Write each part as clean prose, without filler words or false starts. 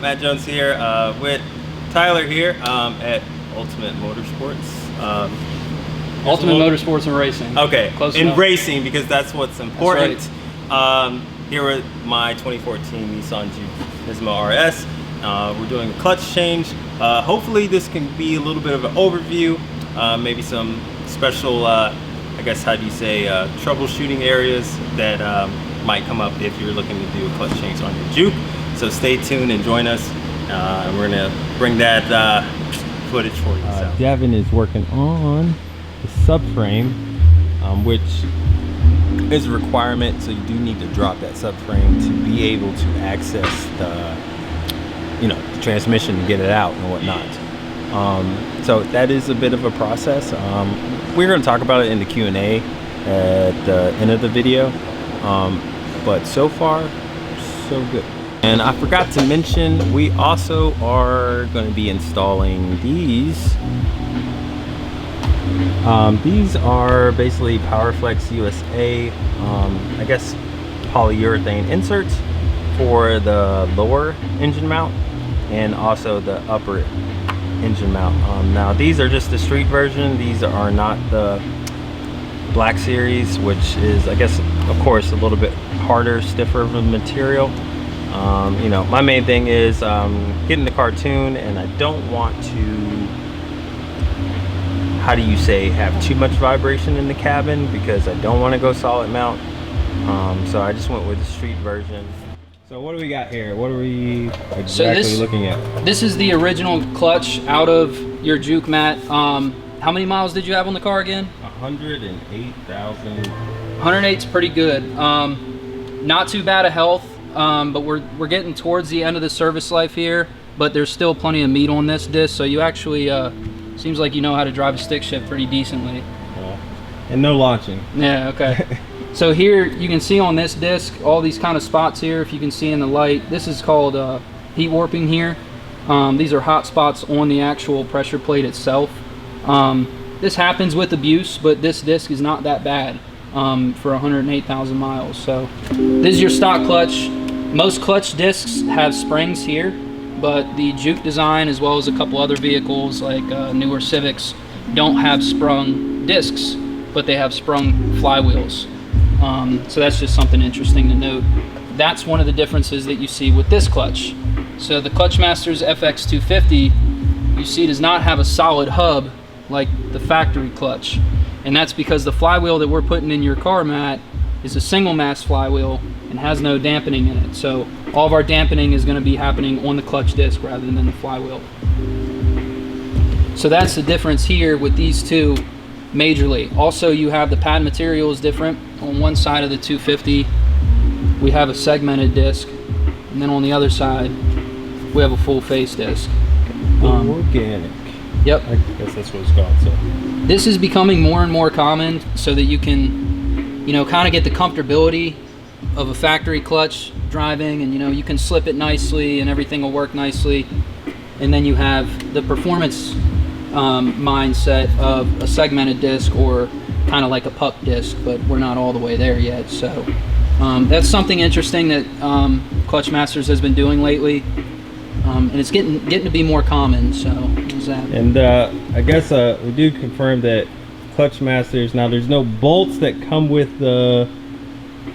Matt Jones here with Tyler here at Ultimate Motorsports. Ultimate Motorsports and Racing. Okay, Close in enough. racing, because that's what's important. That's right. Here with my 2014 Nissan Juke RS. We're doing a clutch change. Hopefully this can be a little bit of an overview, maybe some special, I guess, how do you say, troubleshooting areas that might come up if you're looking to do a clutch change on your Juke. So stay tuned and join us. We're gonna bring that footage for you. Devin is working on the subframe, which is a requirement. So you do need to drop that subframe to be able to access the, the transmission and get it out and whatnot. So that is a bit of a process. We're going to talk about it in the Q&A at the end of the video. But so far, so good. And I forgot to mention, we also are going to be installing these. These are basically PowerFlex USA, I guess, polyurethane inserts for the lower engine mount and also the upper engine mount. Now these are just the street version. These are not the Black Series, which is, I guess, of course, a little bit harder, stiffer of a material. My main thing is getting the cartoon, and I don't want to, how do you say, have too much vibration in the cabin, because I don't want to go solid mount. So I just went with the street version. So what do we got here? What are we exactly looking at? This is the original clutch out of your Juke, Matt. How many miles did you have on the car again? 108,000. 108's pretty good. Not too bad of health, but we're getting towards the end of the service life here, but there's still plenty of meat on this disc, so you actually seems like you know how to drive a stick shift pretty decently. And no launching. Yeah, okay. So here you can see on this disc all these kind of spots here, if you can see in the light. This is called heat warping here. These are hot spots on the actual pressure plate itself. This happens with abuse, but this disc is not that bad for 108,000 miles. So this is your stock clutch. Most clutch discs have springs here, but the Juke design, as well as a couple other vehicles like newer Civics, don't have sprung discs, but they have sprung flywheels. So that's just something interesting to note. That's one of the differences that you see with this clutch. So the Clutchmaster's FX250, you see, does not have a solid hub like the factory clutch. And that's because the flywheel that we're putting in your car, Matt, is a single mass flywheel and has no dampening in it. So all of our dampening is going to be happening on the clutch disc rather than the flywheel. So that's the difference here with these two majorly. Also, you have the pad material is different. On one side of the 250 we have a segmented disc, and then on the other side we have a full face disc. Organic. Yep. I guess that's what it's called. So this is becoming more and more common, so that you can, kind of get the comfortability of a factory clutch driving, and you can slip it nicely and everything will work nicely. And then you have the performance mindset of a segmented disc, or kind of like a puck disc, but we're not all the way there yet. So that's something interesting that Clutch Masters has been doing lately, and it's getting to be more common. So there's that. And I guess we do confirm that Clutch Masters, now there's no bolts that come with the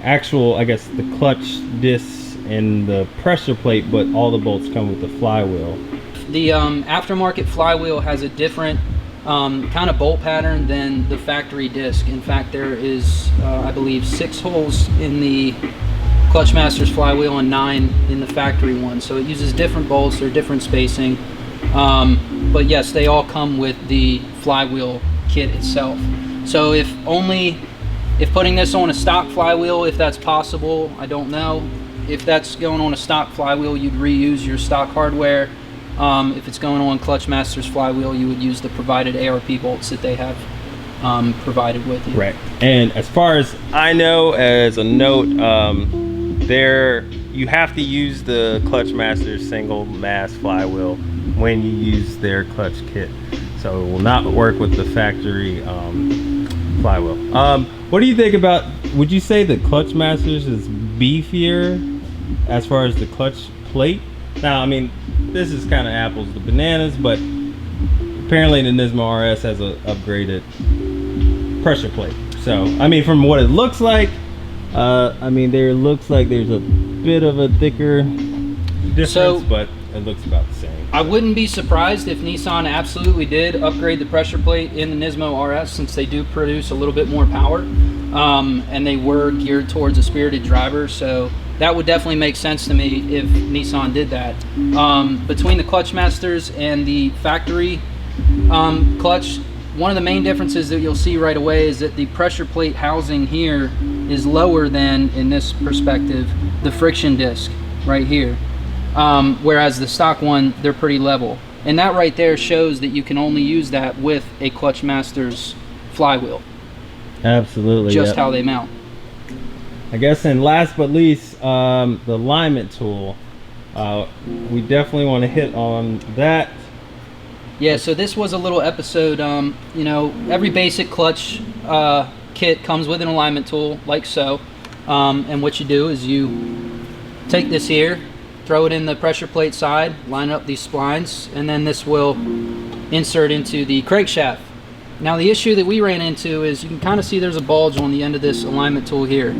actual, I guess, the clutch discs and the pressure plate, but all the bolts come with the flywheel. The aftermarket flywheel has a different kind of bolt pattern than the factory disc. In fact, there is, I believe, 6 holes in the Clutchmaster's flywheel and 9 in the factory one. So it uses different bolts or different spacing. But yes, they all come with the flywheel kit itself. So if putting this on a stock flywheel, if that's possible, I don't know. If that's going on a stock flywheel, you'd reuse your stock hardware. If it's going on Clutchmaster's flywheel, you would use the provided ARP bolts that they have provided with you. Right. And as far as I know, as a note, you have to use the Clutchmaster's single mass flywheel when you use their clutch kit. So it will not work with the factory flywheel. What do you think about, would you say the Clutchmaster's is beefier as far as the clutch plate? Now, I mean, this is kind of apples to bananas, but apparently the Nismo RS has a upgraded pressure plate. So, I mean, from what it looks like, I mean, there looks like there's a bit of a thicker difference, but it looks about the same. I wouldn't be surprised if Nissan absolutely did upgrade the pressure plate in the Nismo RS, since they do produce a little bit more power, and they were geared towards a spirited driver. So that would definitely make sense to me if Nissan did that. Between the Clutch Masters and the factory clutch, one of the main differences that you'll see right away is that the pressure plate housing here is lower than, in this perspective, the friction disc right here. Whereas the stock one, they're pretty level. And that right there shows that you can only use that with a Clutch Masters flywheel. Absolutely. Just how they mount. I guess, and last but least, the alignment tool. We definitely want to hit on that. Yeah, so this was a little episode. You know, every basic clutch kit comes with an alignment tool, like so. And what you do is you take this here, throw it in the pressure plate side, line up these splines, and then this will insert into the crankshaft. Now the issue that we ran into is you can kind of see there's a bulge on the end of this alignment tool here.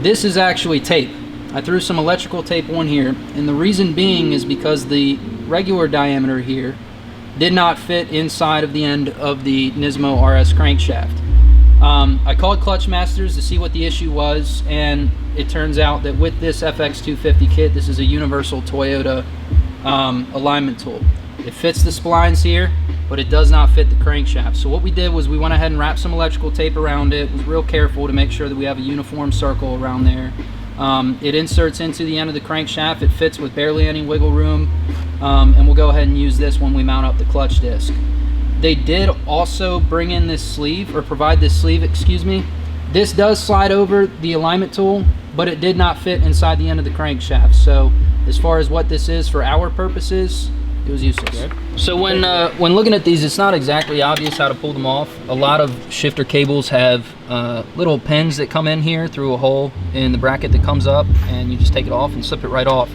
This is actually tape. I threw some electrical tape on here, and the reason being is because the regular diameter here did not fit inside of the end of the Nismo RS crankshaft. I called Clutch Masters to see what the issue was, and it turns out that with this FX250 kit, this is a universal Toyota alignment tool. It fits the splines here, but it does not fit the crankshaft. So what we did was we went ahead and wrapped some electrical tape around it. Was real careful to make sure that we have a uniform circle around there. It inserts into the end of the crankshaft. It fits with barely any wiggle room, and we'll go ahead and use this when we mount up the clutch disc. They did also bring in this sleeve, or provide this sleeve, excuse me. This does slide over the alignment tool, but it did not fit inside the end of the crankshaft. So as far as what this is for our purposes, it was useless. Okay. So when looking at these, it's not exactly obvious how to pull them off. A lot of shifter cables have little pins that come in here through a hole in the bracket that comes up, and you just take it off and slip it right off.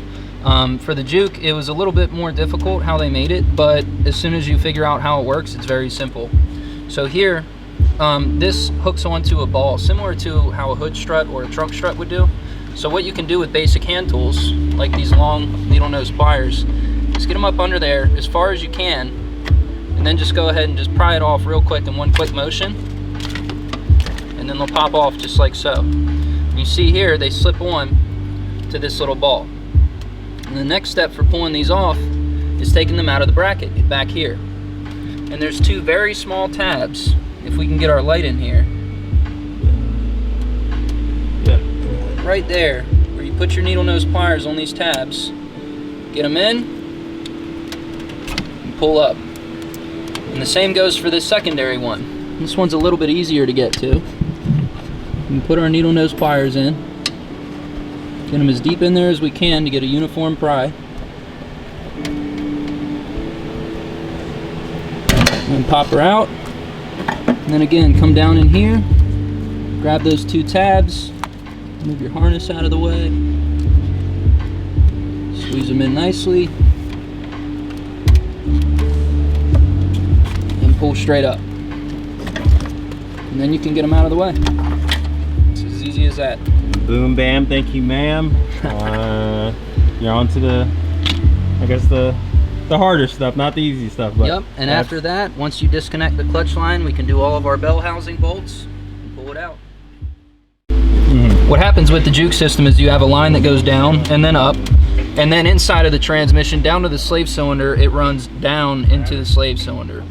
For the Juke, it was a little bit more difficult how they made it, but as soon as you figure out how it works, it's very simple. So here, this hooks onto a ball, similar to how a hood strut or a trunk strut would do. So what you can do with basic hand tools, like these long needle nose pliers, is get them up under there as far as you can, and then just go ahead and just pry it off real quick in one quick motion, and then they'll pop off just like so. You see here, they slip on to this little ball. And the next step for pulling these off is taking them out of the bracket back here. And there's two very small tabs, if we can get our light in here. Yeah. Right there, where you put your needle nose pliers on these tabs, get them in, and pull up. And the same goes for this secondary one. This one's a little bit easier to get to. We can put our needle nose pliers in. Get them as deep in there as we can to get a uniform pry. And pop her out. And then again, come down in here, grab those two tabs, move your harness out of the way, squeeze them in nicely, and pull straight up. And then you can get them out of the way. It's as easy as that. Boom, bam, thank you, ma'am. You're on to the, I guess, the harder stuff, not the easy stuff. But yep, and after that, once you disconnect the clutch line, we can do all of our bell housing bolts and pull it out. What happens with the Juke system is you have a line that goes down and then up, and then inside of the transmission, down to the slave cylinder, it runs down into the slave cylinder.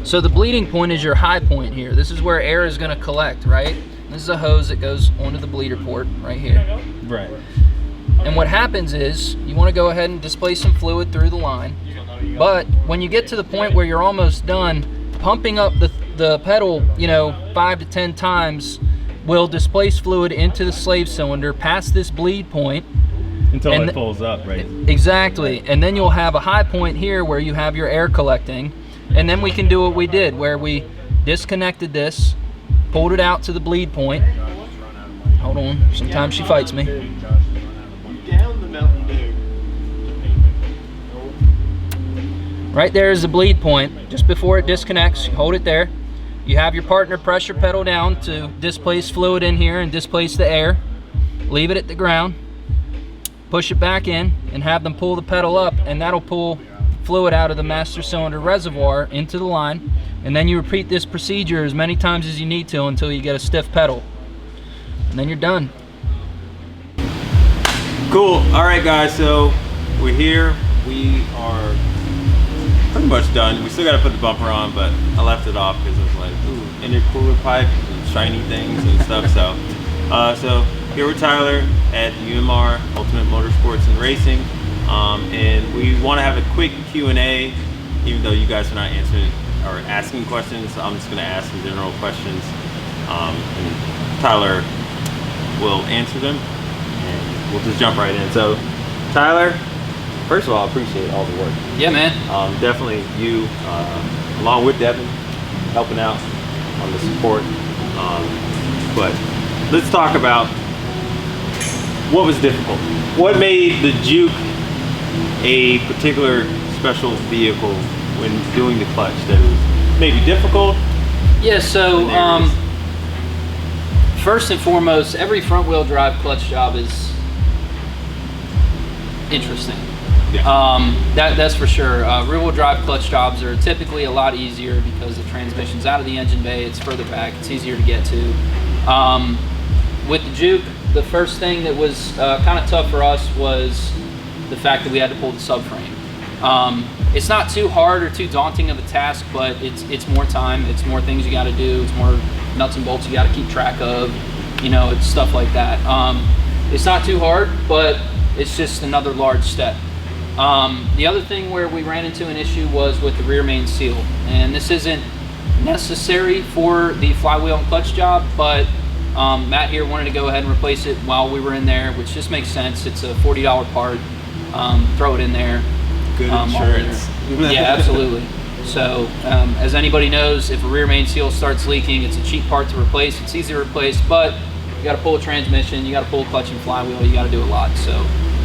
So the bleeding point is your high point here. This is where air is going to collect, right? This is a hose that goes onto the bleeder port right here. Right. And what happens is you want to go ahead and displace some fluid through the line. But when you get to the point where you're almost done, pumping up the pedal, 5 to 10 times will displace fluid into the slave cylinder past this bleed point. Until it pulls up, right? Exactly. And then you'll have a high point here where you have your air collecting. And then we can do what we did, where we disconnected this, pulled it out to the bleed point. Hold on, sometimes she fights me. Right there is the bleed point. Just before it disconnects, you hold it there. You have your partner pressure pedal down to displace fluid in here and displace the air. Leave it at the ground. Push it back in and have them pull the pedal up, and that'll pull fluid out of the master cylinder reservoir into the line. And then you repeat this procedure as many times as you need to until you get a stiff pedal. And then you're done. Cool. All right, guys, so we're here. We are pretty much done. We still got to put the bumper on, but I left it off because it's like, ooh, intercooler pipe and shiny things and stuff. So here with Tyler at UMR, Ultimate Motorsports and Racing, and we want to have a quick Q&A, even though you guys are not answering or asking questions. I'm just going to ask some general questions, and Tyler will answer them, and we'll just jump right in. So, Tyler, first of all, I appreciate all the work. Yeah, man. Definitely you, along with Devin, helping out on the support. But let's talk about what was difficult. What made the Juke a particular special vehicle when doing the clutch that was maybe difficult? Yeah, so first and foremost, every front wheel drive clutch job is interesting. Yeah. That's for sure. Rear wheel drive clutch jobs are typically a lot easier because the transmission's out of the engine bay, it's further back, it's easier to get to. With the Juke, the first thing that was kind of tough for us was the fact that we had to pull the subframe. It's not too hard or too daunting of a task, but it's more time, it's more things you got to do, it's more nuts and bolts you got to keep track of, you know, it's stuff like that. It's not too hard, but it's just another large step. The other thing where we ran into an issue was with the rear main seal, and this isn't necessary for the flywheel and clutch job, but Matt here wanted to go ahead and replace it while we were in there, which just makes sense. It's a $40 part. Throw it in there. Good insurance. Yeah, absolutely. So as anybody knows, if a rear main seal starts leaking, it's a cheap part to replace. It's easy to replace, but you got to pull a transmission, you got to pull a clutch and flywheel, you got to do a lot. So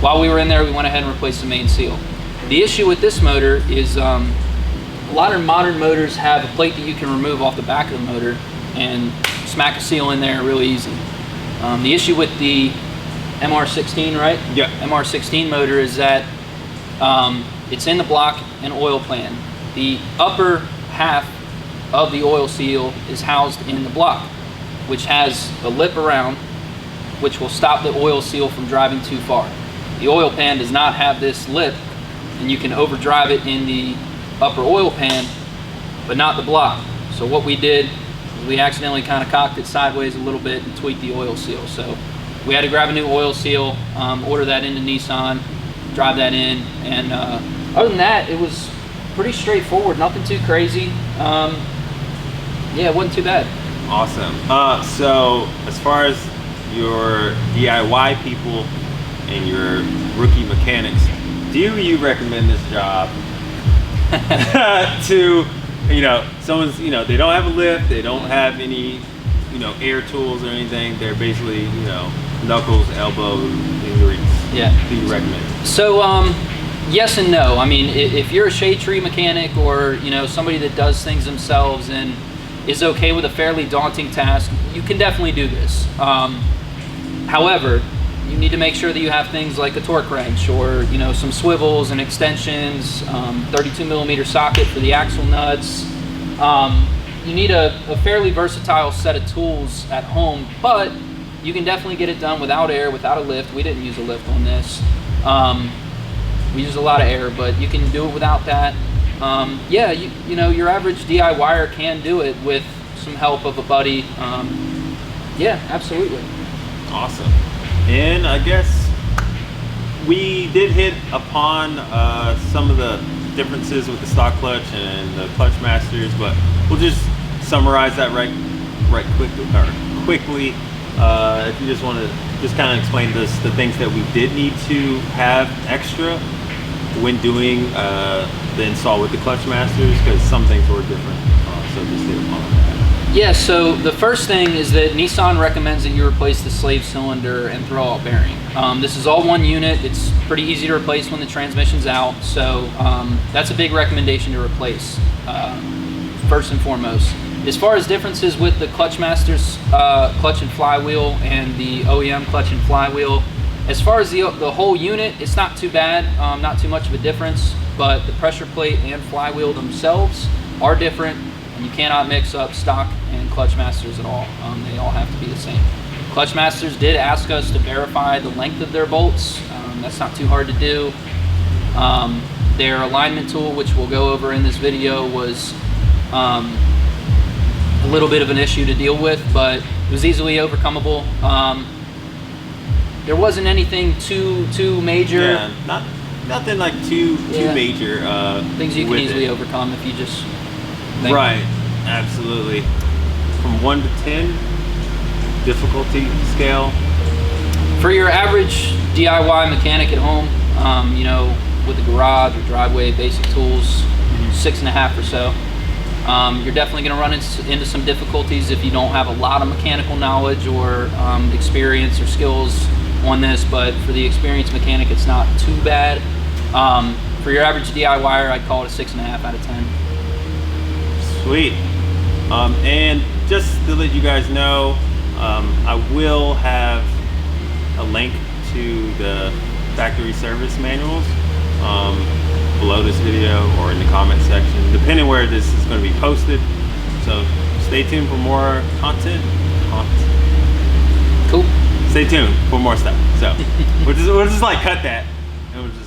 while we were in there, we went ahead and replaced the main seal. The issue with this motor is a lot of modern motors have a plate that you can remove off the back of the motor and smack a seal in there really easy. The issue with the MR16, right? Yeah. MR16 motor is that it's in the block and oil pan. The upper half of the oil seal is housed in the block, which has a lip around, which will stop the oil seal from driving too far. The oil pan does not have this lip, and you can overdrive it in the upper oil pan, but not the block. So what we did, we accidentally kind of cocked it sideways a little bit and tweaked the oil seal. So we had to grab a new oil seal, order that into Nissan, drive that in, and other than that, it was pretty straightforward, nothing too crazy. Yeah, it wasn't too bad. Awesome. So as far as your DIY people and your rookie mechanics, do you recommend this job to, you know, someone's, you know, they don't have a lift, they don't have any, you know, air tools or anything, they're basically, you know, knuckles, elbows, injuries? Yeah. Do you recommend? So yes and no. I mean, if you're a shade tree mechanic or, you know, somebody that does things themselves and is okay with a fairly daunting task, you can definitely do this. However, you need to make sure that you have things like a torque wrench or, you know, some swivels and extensions, 32 millimeter socket for the axle nuts. You need a fairly versatile set of tools at home, but you can definitely get it done without air, without a lift. We didn't use a lift on this. We use a lot of air, but you can do it without that. Yeah, you know, your average DIYer can do it with some help of a buddy. Yeah, absolutely. Awesome. And I guess we did hit upon some of the differences with the stock clutch and the clutch masters, but we'll just summarize that right quickly. If you just want to just kind of explain the things that we did need to have extra when doing the install with the clutch masters, because some things were different. So just hit upon that. Yeah, so the first thing is that Nissan recommends that you replace the slave cylinder and throwout bearing. This is all one unit. It's pretty easy to replace when the transmission's out, so that's a big recommendation to replace, first and foremost. As far as differences with the Clutchmaster's clutch and flywheel and the OEM clutch and flywheel, as far as the whole unit, it's not too bad, not too much of a difference, but the pressure plate and flywheel themselves are different, and you cannot mix up stock and Clutchmasters at all. They all have to be the same. Clutchmasters did ask us to verify the length of their bolts. That's not too hard to do. Their alignment tool, which we'll go over in this video, was a little bit of an issue to deal with, but it was easily overcomable. There wasn't anything too major. Yeah, nothing like too major. Things you can easily overcome if you just think. Right, absolutely. From 1 to 10, difficulty scale. For your average DIY mechanic at home, you know, with a garage or driveway, basic tools, 6.5 or so. You're definitely going to run into some difficulties if you don't have a lot of mechanical knowledge or experience or skills on this, but for the experienced mechanic, it's not too bad. For your average DIYer, I'd call it a 6.5 out of 10. Sweet. And just to let you guys know, I will have a link to the factory service manuals below this video or in the comment section, depending where this is going to be posted. So stay tuned for more content. Cool. Stay tuned for more stuff. So we'll just like cut that and we'll just